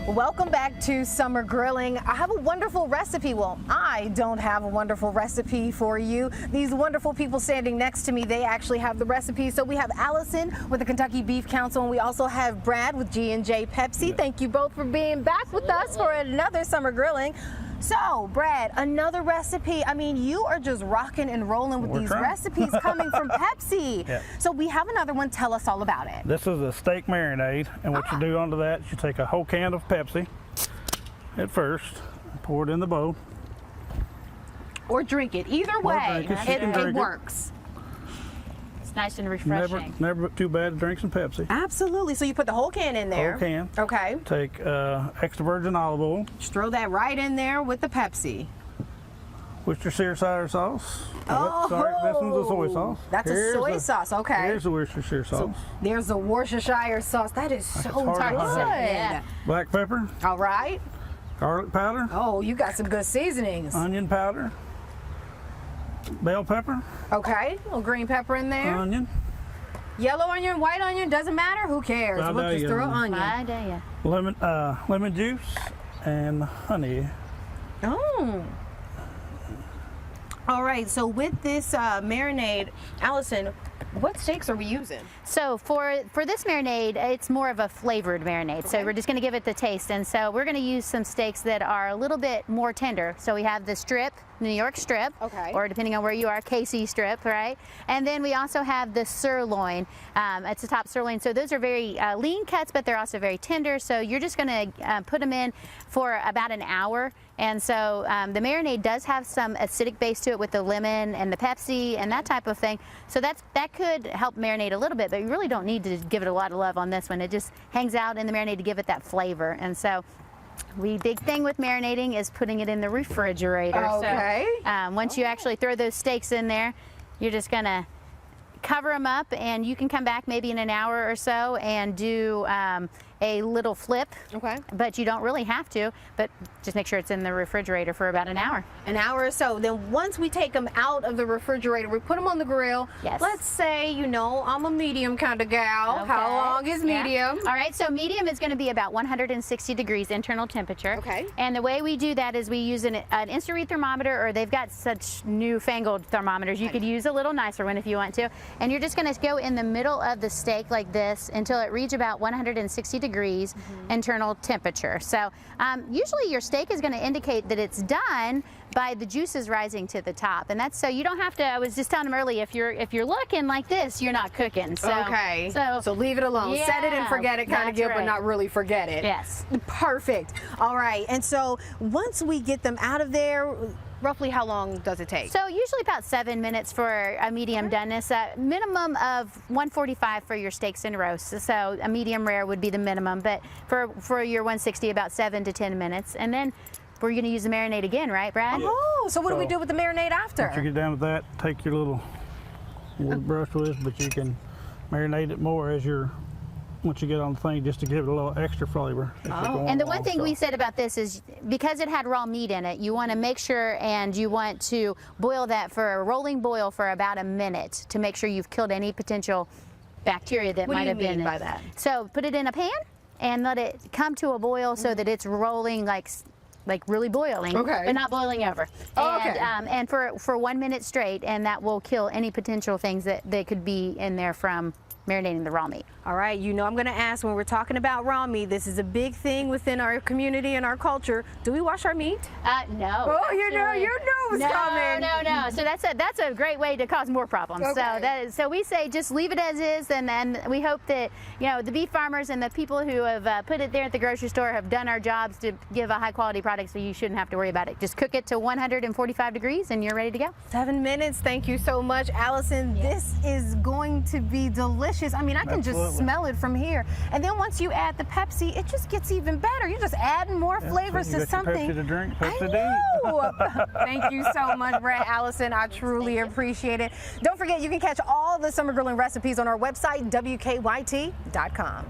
Welcome back to Summer Grilling. I have a wonderful recipe. Well, I don't have a wonderful recipe for you. These wonderful people standing next to me, they actually have the recipe. So we have Allison with the Kentucky Beef Council, and we also have Brad with G&J Pepsi. Thank you both for being back with us for another Summer Grilling. So, Brad, another recipe. I mean, you are just rocking and rolling with these recipes coming from Pepsi. Yeah. So we have another one. Tell us all about it. This is a steak marinade, and what you do onto that, you take a whole can of Pepsi at first, pour it in the bowl. Or drink it. Either way, it works. Nice and refreshing. Never too bad to drink some Pepsi. Absolutely. So you put the whole can in there. Whole can. Okay. Take extra virgin olive oil. Just throw that right in there with the Pepsi. Worcestershire sauce. Oh, sorry, this one's a soy sauce. That's a soy sauce. Okay. Here's the Worcestershire sauce. So there's the Worcestershire sauce. That is so good. Yeah. Black pepper. All right. Garlic powder. Oh, you got some good seasonings. Onion powder. Bell pepper. Okay. A little green pepper in there. Onion. Yellow onion, white onion, doesn't matter. Who cares? We'll just throw onion. Lemon juice and honey. Oh. All right, so with this marinade, Allison, what steaks are we using? So for this marinade, it's more of a flavored marinade. Okay. So we're just going to give it the taste. And so we're going to use some steaks that are a little bit more tender. So we have the strip, New York strip, okay, or depending on where you are, KC strip, right? And then we also have the sirloin. It's a top sirloin. So those are very lean cuts, but they're also very tender. So you're just going to put them in for about an hour. And so the marinade does have some acidic base to it with the lemon and the Pepsi and that type of thing. So that could help marinate a little bit, but you really don't need to give it a lot of love on this one. It just hangs out in the marinade to give it that flavor. And so big thing with marinating is putting it in the refrigerator. Okay. So once you actually throw those steaks in there, you're just gonna cover them up, and you can come back maybe in an hour or so and do a little flip. Okay. But you don't really have to, but just make sure it's in the refrigerator for about an hour. An hour or so. Then once we take them out of the refrigerator, we put them on the grill. Yes. Let's say, you know, I'm a medium kind of gal. Okay. How long is medium? Yeah. All right, so medium is going to be about 160 degrees internal temperature. Okay. And the way we do that is we use an instant read thermometer, or they've got such newfangled thermometers. You could use a little nicer one if you want to. And you're just going to go in the middle of the steak like this until it reaches about 160 degrees internal temperature. So usually your steak is going to indicate that it's done by the juices rising to the top, and that's so you don't have to. I was just telling them earlier, if you're looking like this, you're not cooking. So, okay. So leave it alone. Yeah, set it and forget it kind of deal, but not really forget it. Yes. Perfect. All right. And so once we get them out of there, roughly how long does it take? So usually about 7 minutes for a medium doneness. Minimum of 145 for your steaks and roasts. So a medium rare would be the minimum, but for your 160, about 7 to 10 minutes. And then we're going to use the marinade again, right, Brad? Oh, so what do we do with the marinade after? Once you get done with that, take your little brush with this, but you can marinate it more as once you get on the thing, just to give it a little extra flavor. And the one thing we said about this is because it had raw meat in it, you want to make sure, and you want to boil that for a rolling boil for about a minute to make sure you've killed any potential bacteria that might have been in it. What do you mean by that? So put it in a pan and let it come to a boil so that it's rolling like really boiling, but not boiling over. And for 1 minute straight, and that will kill any potential things that they could be in there from marinating the raw meat. All right, you know I'm going to ask, when we're talking about raw meat, this is a big thing within our community and our culture. Do we wash our meat? No. Oh, you know it's coming. No. So that's a great way to cause more problems. Okay. So we say just leave it as is, and then we hope that the beef farmers and the people who have put it there at the grocery store have done our jobs to give a high quality product, so you shouldn't have to worry about it. Just cook it to 145 degrees and you're ready to go. 7 minutes. Thank you so much, Allison. Yes. This is going to be delicious. I mean, I can just smell it from here. And then once you add the Pepsi, it just gets even better. You're just adding more flavors to something. Pepsi to drink, Pepsi to eat. Thank you so much, Brad, Allison. I truly appreciate it. Don't forget, you can catch all the Summer Grilling recipes on our website, WKYT.com.